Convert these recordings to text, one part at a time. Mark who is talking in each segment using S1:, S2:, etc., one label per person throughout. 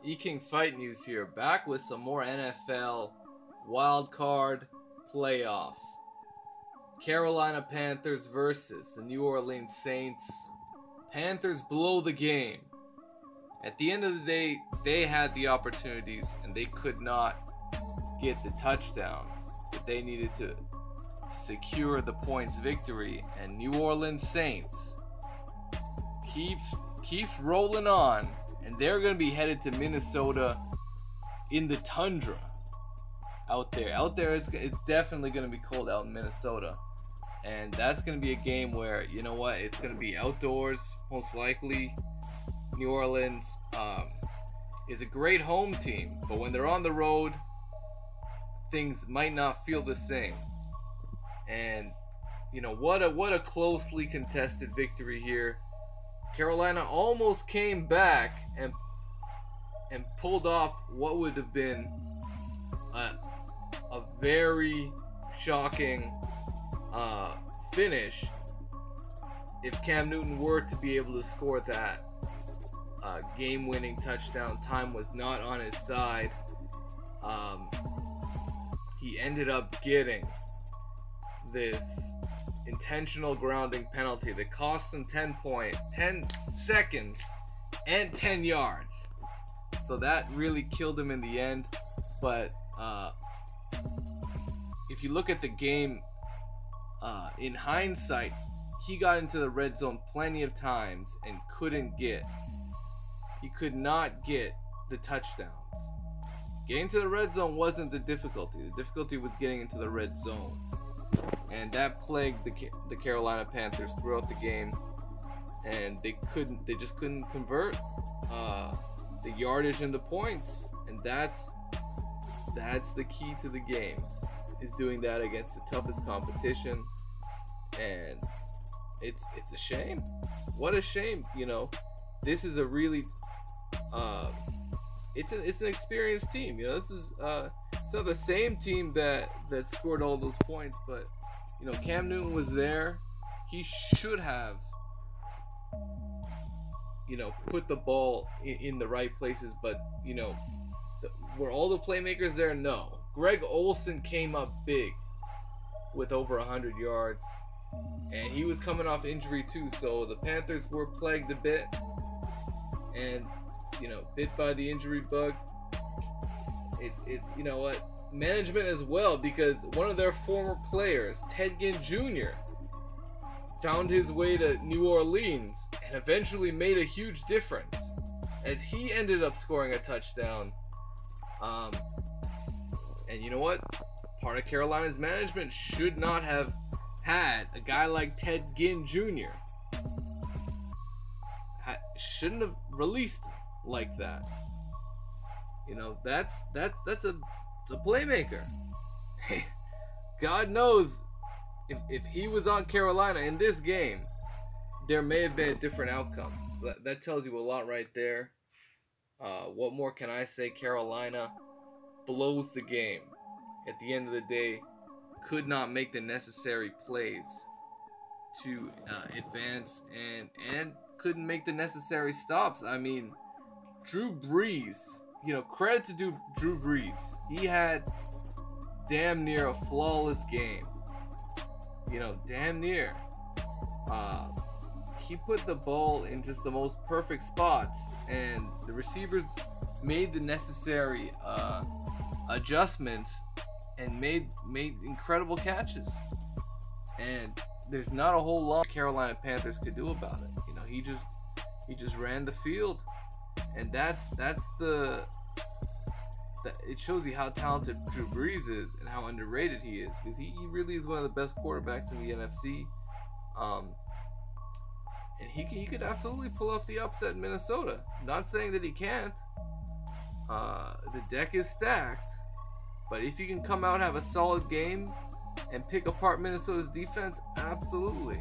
S1: E-King Fight News here, back with some more NFL Wildcard playoff. Carolina Panthers versus the New Orleans Saints. Panthers blow the game. At the end of the day, they had the opportunities and they could not get the touchdowns that they needed to secure the points victory. And New Orleans Saints keeps rolling on. And they're going to be headed to Minnesota in the tundra out there. It's definitely going to be cold out in Minnesota. And that's going to be a game where, you know what, it's going to be outdoors, most likely. New Orleans is a great home team. But when they're on the road, things might not feel the same. And, you know, what a closely contested victory here. Carolina almost came back and pulled off what would have been a very shocking finish if Cam Newton were to be able to score that game-winning touchdown. Time was not on his side. He ended up getting this intentional grounding penalty that cost him 10 seconds and 10 yards. So that really killed him in the end. But if you look at the game in hindsight, he got into the red zone plenty of times and he could not get the touchdowns. Getting to the red zone wasn't the difficulty. The difficulty was getting into the red zone. And that plagued the Carolina Panthers throughout the game, and they just couldn't convert the yardage and the points, and that's the key to the game, is doing that against the toughest competition. And it's a shame. What a shame, you know. This is a really it's an experienced team, you know. This is it's not the same team that scored all those points, but you know, Cam Newton was there. He should have, you know, put the ball in the right places. But, you know, were all the playmakers there? No. Greg Olsen came up big with over 100 yards. And he was coming off injury too. So the Panthers were plagued a bit. And, you know, bit by the injury bug. It's you know what? Management as well, because one of their former players, Ted Ginn Jr., found his way to New Orleans and eventually made a huge difference as he ended up scoring a touchdown. And you know what? Part of Carolina's management should not have had a guy like Ted Ginn Jr. Shouldn't have released him like that. You know, that's a playmaker. God knows if he was on Carolina in this game, there may have been a different outcome. So that tells you a lot right there. What more can I say? Carolina blows the game. At the end of the day, could not make the necessary plays to advance and couldn't make the necessary stops. I mean, Drew Brees, you know, credit to Drew Brees. He had damn near a flawless game. You know, damn near. He put the ball in just the most perfect spots, and the receivers made the necessary adjustments and made incredible catches. And there's not a whole lot Carolina Panthers could do about it. You know, he just ran the field. And that's it shows you how talented Drew Brees is and how underrated he is, because he really is one of the best quarterbacks in the NFC. And he could absolutely pull off the upset in Minnesota. Not saying that he can't. The deck is stacked, but if you can come out and have a solid game and pick apart Minnesota's defense, absolutely,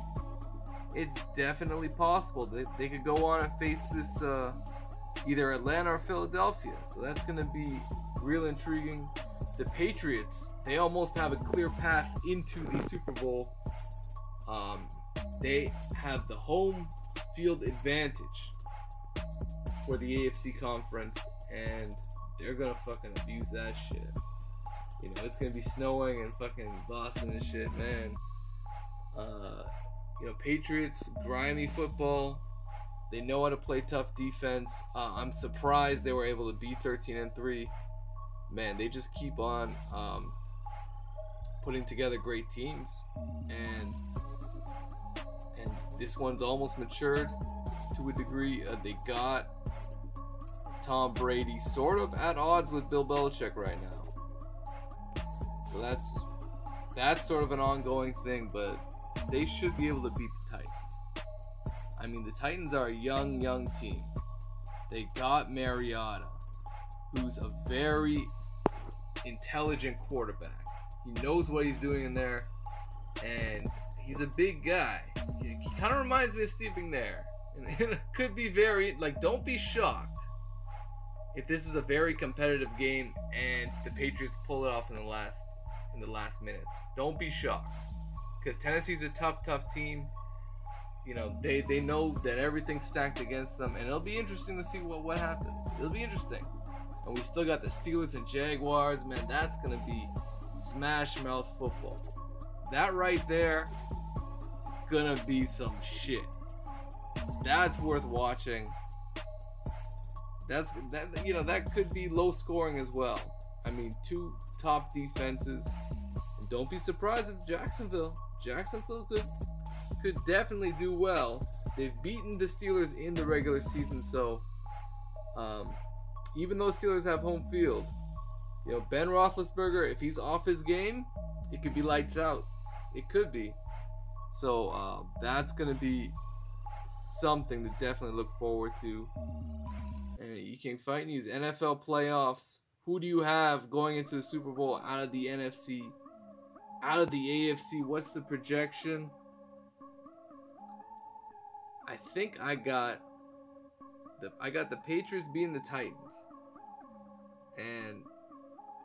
S1: it's definitely possible. They could go on and face this either Atlanta or Philadelphia. So that's going to be real intriguing. The Patriots, they almost have a clear path into the Super Bowl. They have the home field advantage for the AFC conference, and they're gonna fucking abuse that shit. You know, it's gonna be snowing in fucking Boston and shit, man. You know, Patriots, grimy football. They know how to play tough defense. I'm surprised they were able to be 13-3. Man, they just keep on putting together great teams, and this one's almost matured to a degree. They got Tom Brady sort of at odds with Bill Belichick right now, so that's sort of an ongoing thing, but they should be able to beat the Titans. I mean, the Titans are a young team. They got Mariota, who's a very intelligent quarterback. He knows what he's doing in there, and he's a big guy. He kind of reminds me of Steve McNair. And it could be very, like, don't be shocked if this is a very competitive game and the Patriots pull it off in the last minutes. Don't be shocked, because Tennessee's a tough team. You know, they know that everything's stacked against them, and it'll be interesting to see what happens. It'll be interesting. And we still got the Steelers and Jaguars. Man, that's going to be smash mouth football. That right there is going to be some shit. That's worth watching. That could be low scoring as well. I mean, two top defenses. And don't be surprised if Jacksonville could definitely do well. They've beaten the Steelers in the regular season, so even though Steelers have home field, you know, Ben Roethlisberger, if he's off his game, it could be lights out. It could be. So that's gonna be something to definitely look forward to. And you can fight news, NFL playoffs. Who do you have going into the Super Bowl out of the NFC? Out of the AFC, what's the projection? I think I got the Patriots beating the Titans, and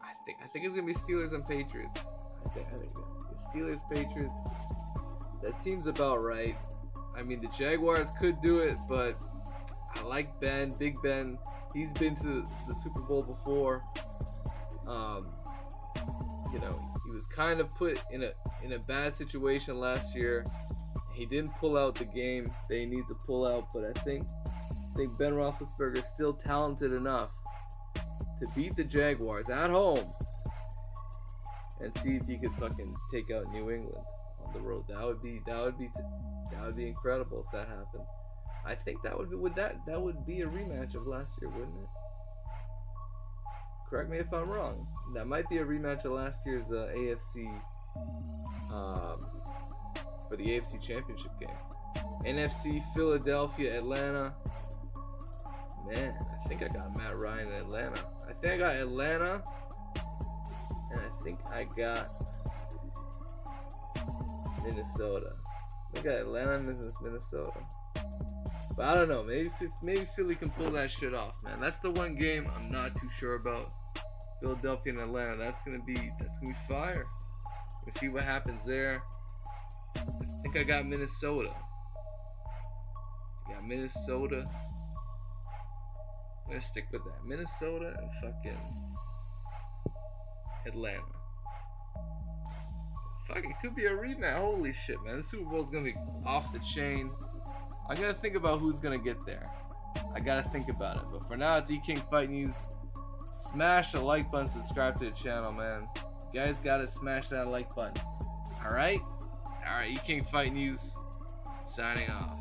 S1: I think it's gonna be Steelers and Patriots. I think the Steelers Patriots. That seems about right. I mean, the Jaguars could do it, but I like Big Ben. He's been to the Super Bowl before. You know, he was kind of put in a bad situation last year. He didn't pull out the game they need to pull out, but I think Ben Roethlisberger is still talented enough to beat the Jaguars at home and see if he could fucking take out New England on the road. That would be incredible if that happened. I think that would be a rematch of last year, wouldn't it? Correct me if I'm wrong. That might be a rematch of last year's AFC. For the AFC Championship game. NFC, Philadelphia, Atlanta. Man, I think I got Matt Ryan in Atlanta. I think I got Atlanta. And I think I got Minnesota. I got Atlanta, Minnesota. But I don't know. Maybe Philly can pull that shit off, man. That's the one game I'm not too sure about. Philadelphia and Atlanta. That's gonna be fire. We'll see what happens there. I think I got Minnesota. I'm gonna stick with that. Minnesota and fucking Atlanta. Fuck, it could be a rematch. Holy shit, man. The Super Bowl's gonna be off the chain. I'm gonna think about who's gonna get there. I gotta think about it. But for now, it's E-King Fight News. Smash the like button, subscribe to the channel, man. You guys gotta smash that like button. Alright? Alright, E-King Fight News, signing off.